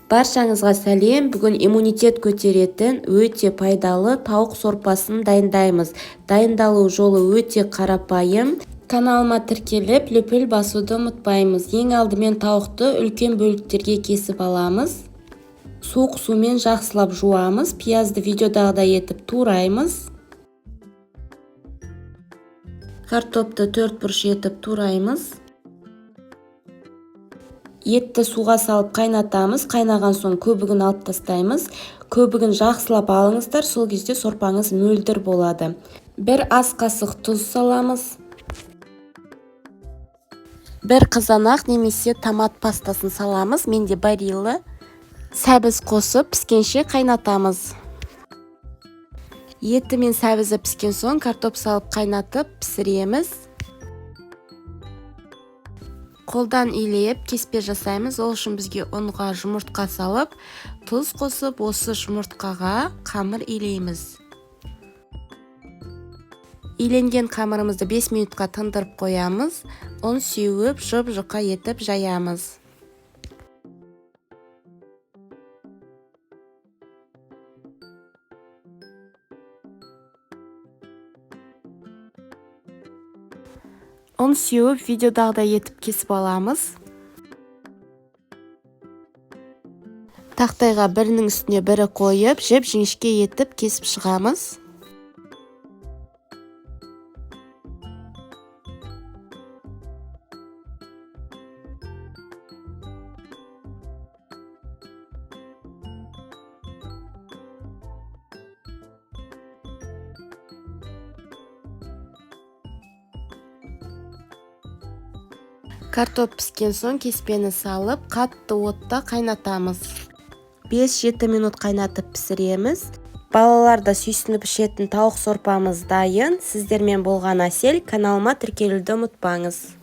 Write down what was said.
Баршаңызға сәлем. Бүгін иммунитет көтеретін өте пайдалы тауық сорпасын дайындаймыз. Дайындалу жолы өте қарапайым. Каналыма тіркеліп, лүпіл басуды ұмытпаймыз. Ең алдымен тауықты үлкен бөліктерге кесіп аламыз. Суық сумен жақсылап жуамыз. Пиязды видеодағыдай етіп тураймыз. Картопты 4 бұрыш етіп тураймыз. Етті суға салып қайнатамыз. Қайнаған соң көбігін алып тастаймыз. Көбігін жақсылап алыңыздар, сол кезде сорпаңыз мөлдір болады. 1 ас қасық тұз саламыз. 1 қызанақ немесе томат пастасын саламыз. Менде барилла. Сәбіз қосып піскенше қайнатамыз. Еті мен сәбізі піскен соң картоп салып қайнатып пісіреміз. Қолдан илеп кеспе жасаймыз. Ол үшін бізге ұнға жұмыртқа салып, тұз қосып, осы жұмыртқаға қамыр илейміз. Иленген қамырымызды 5 минутқа тындырып қоямыз. Ұн сеуіп, жұп-жұқа етіп жаямыз. Ұн сеуіп, видеодағыдай етіп кесіп аламыз. Тақтайға бірінің үстіне бірі қойып, жіп-жіңішке етіп кесіп шығамыз. Картоп піскен соң кеспені салып, қатты отта қайнатамыз. 5-7 минут қайнатып пісіреміз. Балаларда сүйсініп ішетін тауық сорпамыз дайын. Сіздермен болған Әсел. Каналыма тіркелуді ұмытпаңыз.